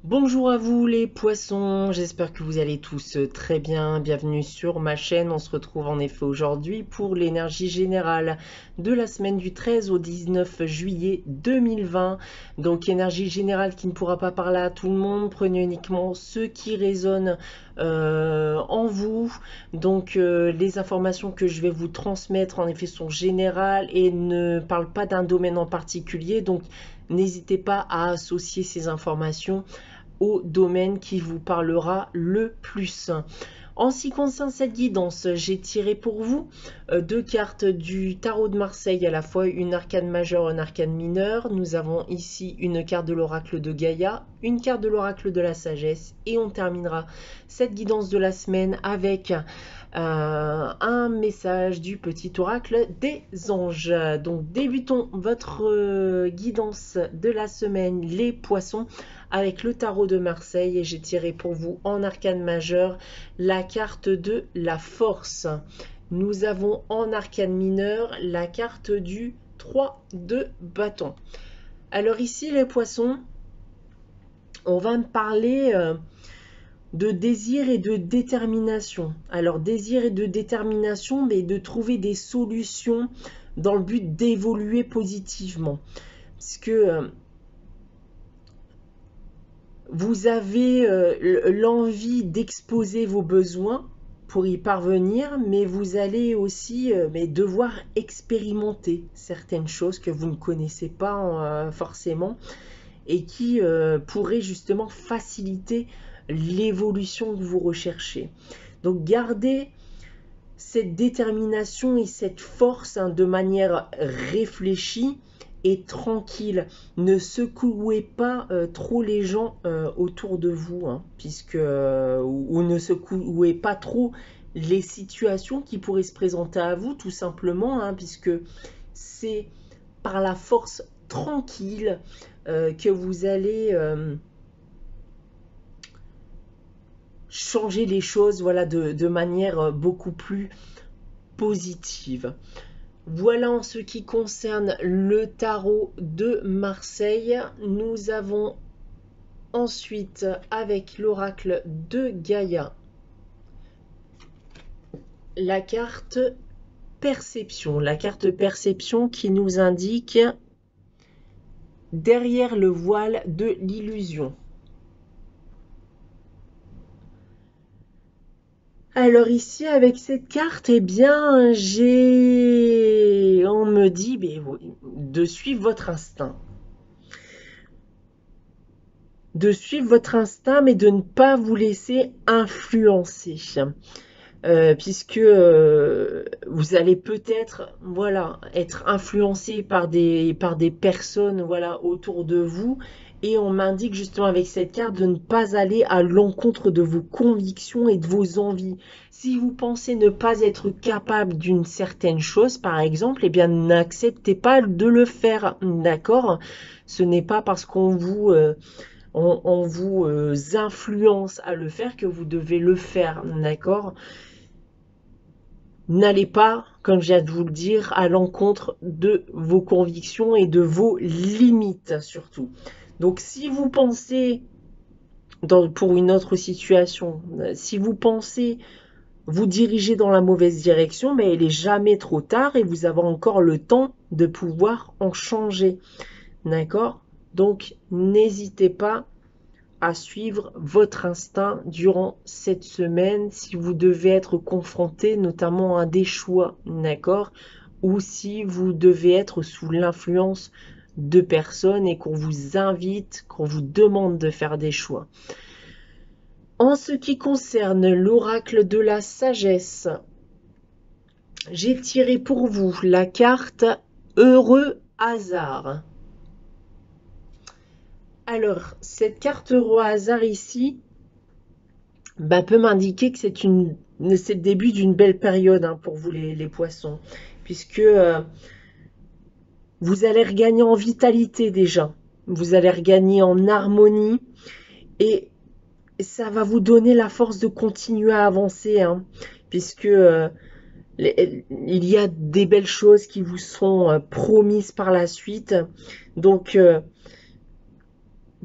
Bonjour à vous les poissons, j'espère que vous allez tous très bien. Bienvenue sur ma chaîne. On se retrouve en effet aujourd'hui pour l'énergie générale de la semaine du 13 au 19 juillet 2020. Donc énergie générale qui ne pourra pas parler à tout le monde. Prenez uniquement ceux qui résonnent en vous. Donc les informations que je vais vous transmettre en effet sont générales et ne parlent pas d'un domaine en particulier. Donc n'hésitez pas à associer ces informations au domaine qui vous parlera le plus. En ce qui concerne cette guidance, j'ai tiré pour vous deux cartes du tarot de Marseille, à la fois une arcane majeure et une arcane mineure. Nous avons ici une carte de l'oracle de Gaïa, une carte de l'oracle de la sagesse, et on terminera cette guidance de la semaine avec un message du petit oracle des anges. Donc débutons votre guidance de la semaine, les poissons, avec le tarot de Marseille, et j'ai tiré pour vous en arcane majeur la carte de la force. Nous avons en arcane mineur la carte du 3 de bâton. Alors ici les poissons, on va me parler de désir et de détermination. Alors désir et de détermination, mais de trouver des solutions dans le but d'évoluer positivement. Parce que vous avez l'envie d'exposer vos besoins pour y parvenir, mais vous allez aussi devoir expérimenter certaines choses que vous ne connaissez pas forcément et qui pourraient justement faciliter l'évolution que vous recherchez. Donc gardez cette détermination et cette force de manière réfléchie et tranquille. Ne secouez pas trop les gens autour de vous, puisque ou ne secouez pas trop les situations qui pourraient se présenter à vous, tout simplement, puisque c'est par la force tranquille que vous allez changer les choses, voilà, de manière beaucoup plus positive. Voilà en ce qui concerne le tarot de Marseille. Nous avons ensuite, avec l'oracle de Gaïa, la carte perception. La carte perception qui nous indique derrière le voile de l'illusion. Alors ici, avec cette carte, on me dit de suivre votre instinct. De suivre votre instinct, mais de ne pas vous laisser influencer. Puisque vous allez peut-être être influencé par des personnes autour de vous, et on m'indique justement avec cette carte de ne pas aller à l'encontre de vos convictions et de vos envies. Si vous pensez ne pas être capable d'une certaine chose, par exemple, eh bien n'acceptez pas de le faire, d'accord? Ce n'est pas parce qu'on vous influence à le faire que vous devez le faire, d'accord? N'allez pas, comme je viens de vous le dire, à l'encontre de vos convictions et de vos limites surtout. Donc si vous pensez, pour une autre situation, si vous pensez vous diriger dans la mauvaise direction, mais il n'est jamais trop tard et vous avez encore le temps de pouvoir en changer. D'accord? Donc n'hésitez pas à suivre votre instinct durant cette semaine si vous devez être confronté notamment à des choix, d'accord? Ou si vous devez être sous l'influence de personnes et qu'on vous invite, qu'on vous demande de faire des choix. En ce qui concerne l'oracle de la sagesse, j'ai tiré pour vous la carte Heureux hasard. Alors, cette carte Heureux hasard ici, peut m'indiquer que c'est le début d'une belle période pour vous les poissons, puisque vous allez regagner en vitalité déjà, vous allez regagner en harmonie, et ça va vous donner la force de continuer à avancer, puisque il y a des belles choses qui vous seront promises par la suite. Donc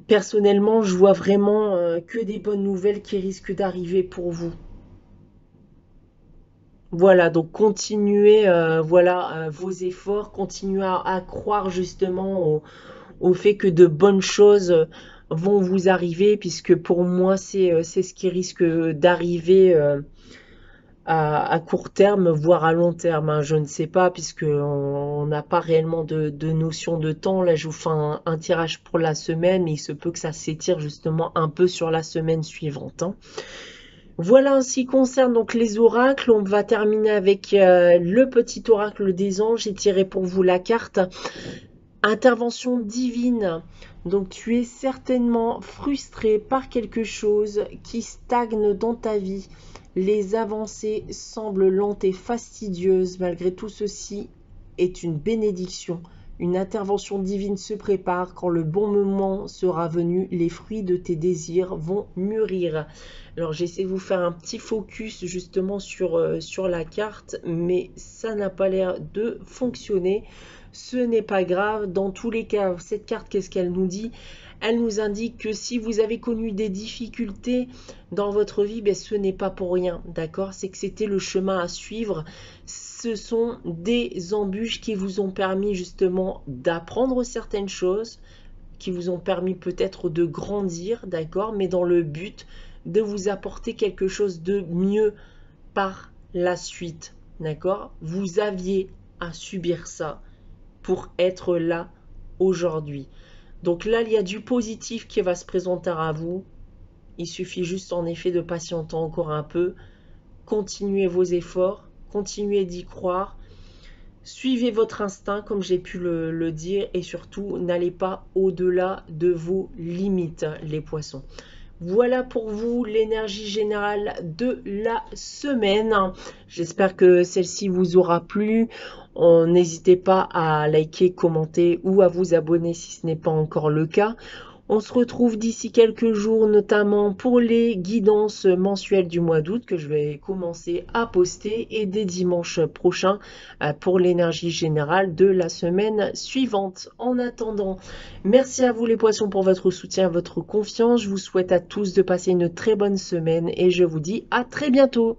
Personnellement, je vois vraiment que des bonnes nouvelles qui risquent d'arriver pour vous. Voilà, donc continuez voilà, vos efforts, continuez à croire justement au fait que de bonnes choses vont vous arriver, puisque pour moi, c'est ce qui risque d'arriver à court terme, voire à long terme, hein. Je ne sais pas, puisque on n'a pas réellement de notion de temps. Là, je vous fais un tirage pour la semaine, mais il se peut que ça s'étire justement un peu sur la semaine suivante, hein. Voilà en ce qui concerne donc les oracles. On va terminer avec le petit oracle des anges. J'ai tiré pour vous la carte intervention divine. Donc tu es certainement frustré par quelque chose qui stagne dans ta vie. Les avancées semblent lentes et fastidieuses. Malgré tout ceci est une bénédiction. Une intervention divine se prépare. Quand le bon moment sera venu, les fruits de tes désirs vont mûrir. Alors j'essaie de vous faire un petit focus justement sur la carte, mais ça n'a pas l'air de fonctionner. Ce n'est pas grave. Dans tous les cas, cette carte, qu'est-ce qu'elle nous dit? Elle nous indique que si vous avez connu des difficultés dans votre vie, ben, ce n'est pas pour rien, d'accord? C'est que c'était le chemin à suivre. Ce sont des embûches qui vous ont permis justement d'apprendre certaines choses, qui vous ont permis peut-être de grandir, d'accord? Mais dans le but de vous apporter quelque chose de mieux par la suite, d'accord? Vous aviez à subir ça pour être là aujourd'hui. Donc là, il y a du positif qui va se présenter à vous. Il suffit juste en effet de patienter encore un peu. Continuez vos efforts, continuez d'y croire. Suivez votre instinct, comme j'ai pu le dire, et surtout, n'allez pas au-delà de vos limites, les poissons. Voilà pour vous l'énergie générale de la semaine. J'espère que celle-ci vous aura plu. N'hésitez pas à liker, commenter ou à vous abonner si ce n'est pas encore le cas. On se retrouve d'ici quelques jours, notamment pour les guidances mensuelles du mois d'août que je vais commencer à poster, et dès dimanche prochain pour l'énergie générale de la semaine suivante. En attendant, merci à vous les poissons pour votre soutien, votre confiance. Je vous souhaite à tous de passer une très bonne semaine et je vous dis à très bientôt.